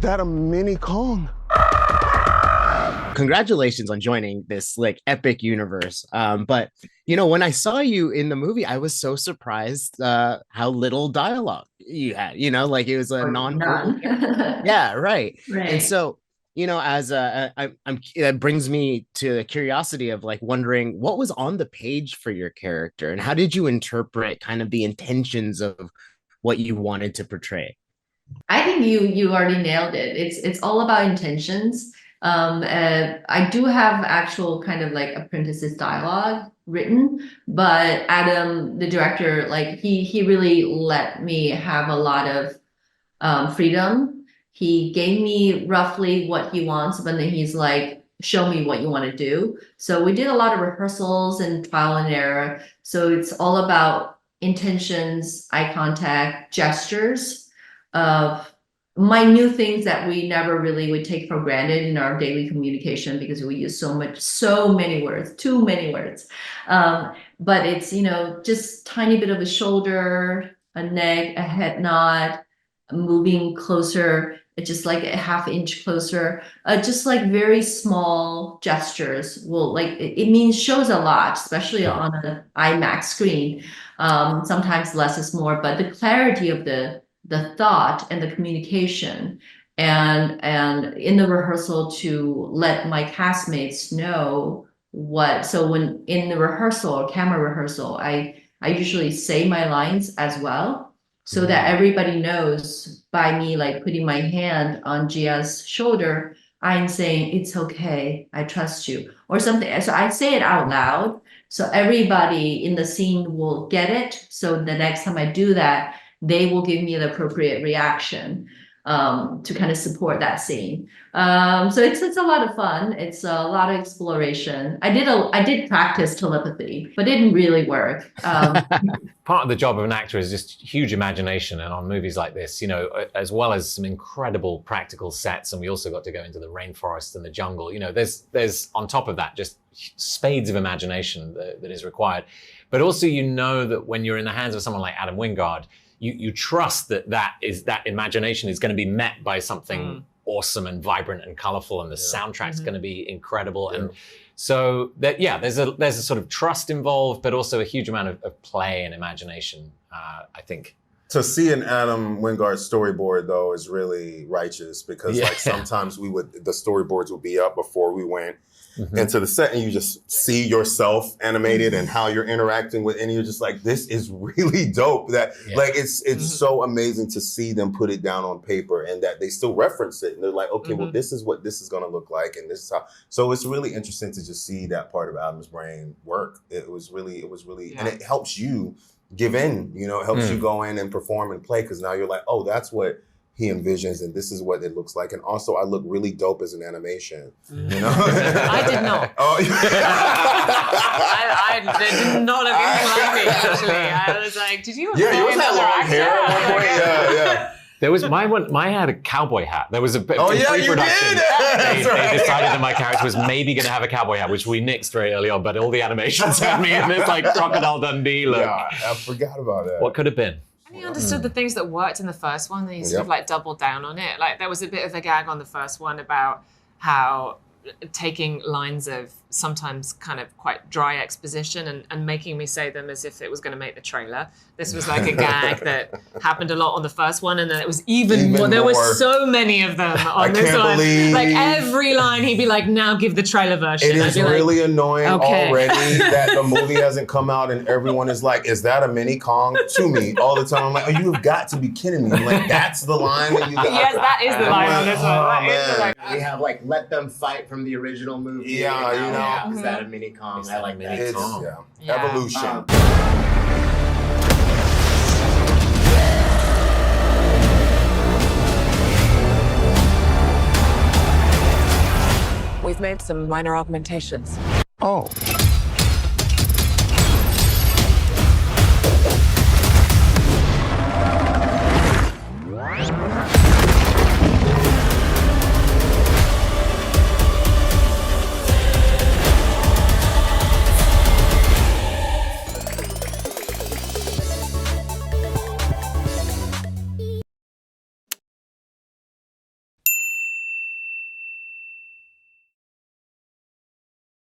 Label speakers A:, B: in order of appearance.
A: that a mini Kong?
B: Congratulations on joining this like epic universe. But when I saw you in the movie, I was so surprised how little dialogue you had. Like it was a
C: Or
B: non-verbal
C: none.
B: character. Yeah, right. And
C: Right.
B: so, as I'm that brings me to the curiosity of like wondering what was on the page for your character and how did you interpret kind of the intentions of what you wanted to portray?
C: I think you already nailed it. It's all about intentions. I do have actual kind of like apprentices dialogue written, but Adam, the director, like he really let me have a lot of freedom. He gave me roughly what he wants, but then he's like, show me what you want to do. So we did a lot of rehearsals and trial and error. So it's all about intentions, eye contact, gestures of minute things that we never really would take for granted in our daily communication because we use so many words, too many words. But it's, just tiny bit of a shoulder, a neck, a head nod, moving closer, just like a half inch closer, just like very small gestures will like it means shows a lot, especially on an IMAX screen. Sometimes less is more, but the clarity of the thought and the communication and in the rehearsal to let my castmates know when in the rehearsal or camera rehearsal, I usually say my lines as well so that everybody knows by me like putting my hand on Gia's shoulder, I'm saying it's okay, I trust you or something. So I say it out loud so everybody in the scene will get it. So the next time I do that, they will give me the appropriate reaction to kind of support that scene. So it's a lot of fun. It's a lot of exploration. I did practice telepathy, but it didn't really work.
D: Part of the job of an actor is just huge imagination, and on movies like this, as well as some incredible practical sets, and we also got to go into the rainforest and the jungle. There's on top of that just spades of imagination that is required. But also, that when you're in the hands of someone like Adam Wingard, you trust that imagination is going to be met by something awesome and vibrant and colorful, and the soundtrack's going to be incredible. And so there's a sort of trust involved, but also a huge amount of play and imagination, I think.
E: To see an Adam Wingard storyboard though is really righteous because like sometimes the storyboards would be up before we went into the set and you just see yourself animated and how you're interacting with, and you're just like, this is really dope. That like it's so amazing to see them put it down on paper and that they still reference it and they're like, okay, well this is what this is gonna look like and this is how. So it's really interesting to just see that part of Adam's brain work. It was really, and it helps you give in, it helps you go in and perform and play because now you're like, oh, that's what he envisions and this is what it looks like. And also I look really dope as an animation,
F: I did not.
E: Oh,
F: I did not look anything like me, actually. I was like, did you
E: yeah, yours had long hair at one point. Yeah.
D: There was mine had a cowboy hat. There was a bit
E: of
D: pre-production.
E: They
D: decided that my character was maybe going to have a cowboy hat, which we nixed very early on, but all the animations had me in this like Crocodile Dundee look.
E: Yeah, I forgot about that.
D: What could have been?
F: And he understood the things that worked in the first one, then he sort of like doubled down on it. Like there was a bit of a gag on the first one about how taking lines of sometimes kind of quite dry exposition and making me say them as if it was going to make the trailer. This was like a gag that happened a lot on the first one, and then it was even more. There were so many of them on this one. Like every line, he'd be like, "Now give the trailer version."
E: It is really annoying already that the movie hasn't come out, and everyone is like, "Is that a mini Kong?" to me all the time. I'm like, "Oh, you've got to be kidding me!" I'm like, that's the line that you got.
F: Yes, that is the line on this one.
B: We have like let them fight from the original movie.
E: Yeah,
B: Is that a mini Kong? I like that.
E: Kong. Evolution.
G: We've made some minor augmentations.
A: Oh,